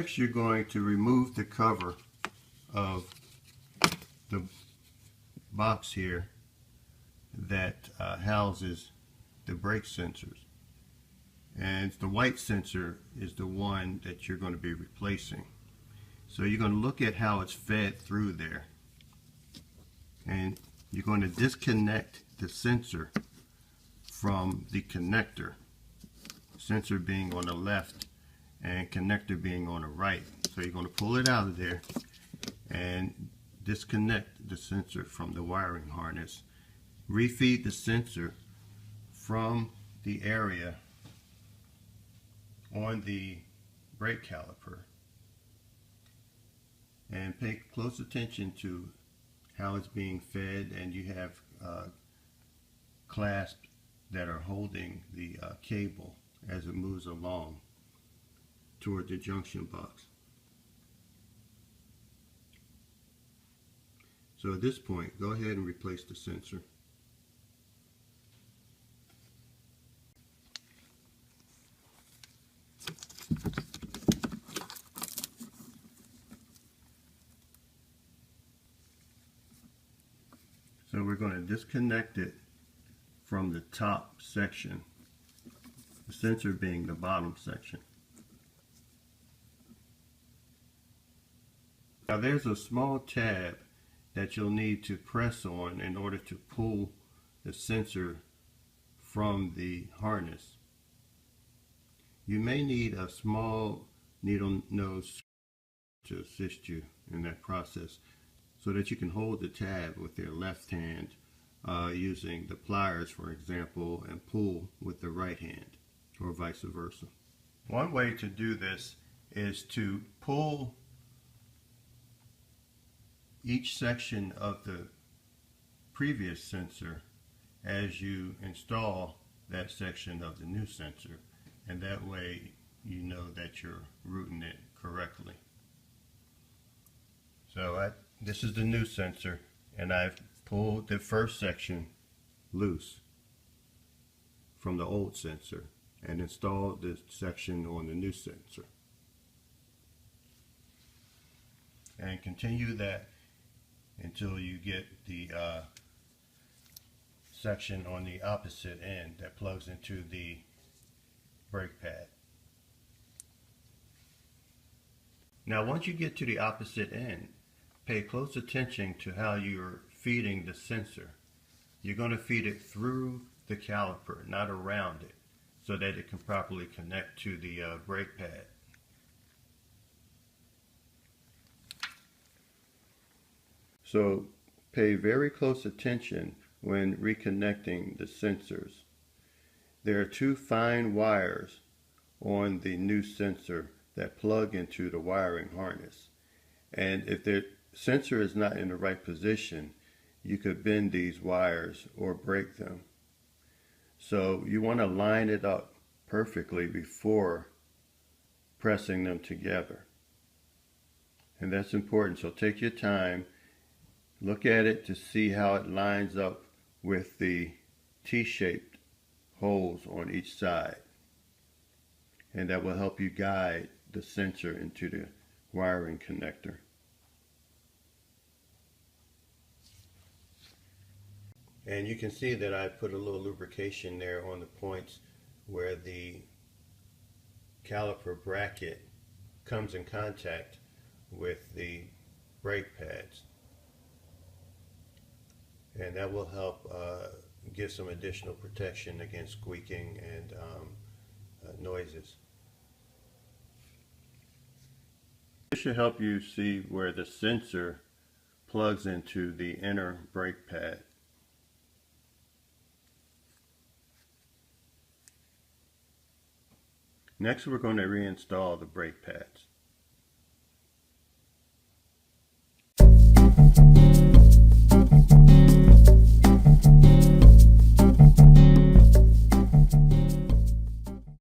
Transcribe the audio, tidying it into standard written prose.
Next, you're going to remove the cover of the box here that houses the brake sensors. And the white sensor is the one that you're going to be replacing. So you're going to look at how it's fed through there. And you're going to disconnect the sensor from the connector. Sensor being on the left and connector being on the right. So you're going to pull it out of there and disconnect the sensor from the wiring harness. Refeed the sensor from the area on the brake caliper. And pay close attention to how it's being fed, and you have clasps that are holding the cable as it moves along toward the junction box. So at this point, go ahead and replace the sensor. So we're going to disconnect it from the top section, the sensor being the bottom section. Now there's a small tab that you'll need to press on in order to pull the sensor from the harness. You may need a small needle nose to assist you in that process, so that you can hold the tab with your left hand using the pliers, for example, and pull with the right hand, or vice versa. One way to do this is to pull each section of the previous sensor as you install that section of the new sensor, and that way you know that you're routing it correctly. So this is the new sensor, and I've pulled the first section loose from the old sensor and installed this section on the new sensor. And continue that until you get the section on the opposite end that plugs into the brake pad. Now once you get to the opposite end, pay close attention to how you're feeding the sensor. You're going to feed it through the caliper, not around it, so that it can properly connect to the brake pad. So pay very close attention when reconnecting the sensors. There are two fine wires on the new sensor that plug into the wiring harness. And if the sensor is not in the right position, you could bend these wires or break them. So you want to line it up perfectly before pressing them together. And that's important. So take your time, look at it to see how it lines up with the T-shaped holes on each side. And that will help you guide the sensor into the wiring connector. And you can see that I put a little lubrication there on the points where the caliper bracket comes in contact with the brake pads. And that will help give some additional protection against squeaking and noises. This should help you see where the sensor plugs into the inner brake pad. Next, we're going to reinstall the brake pads.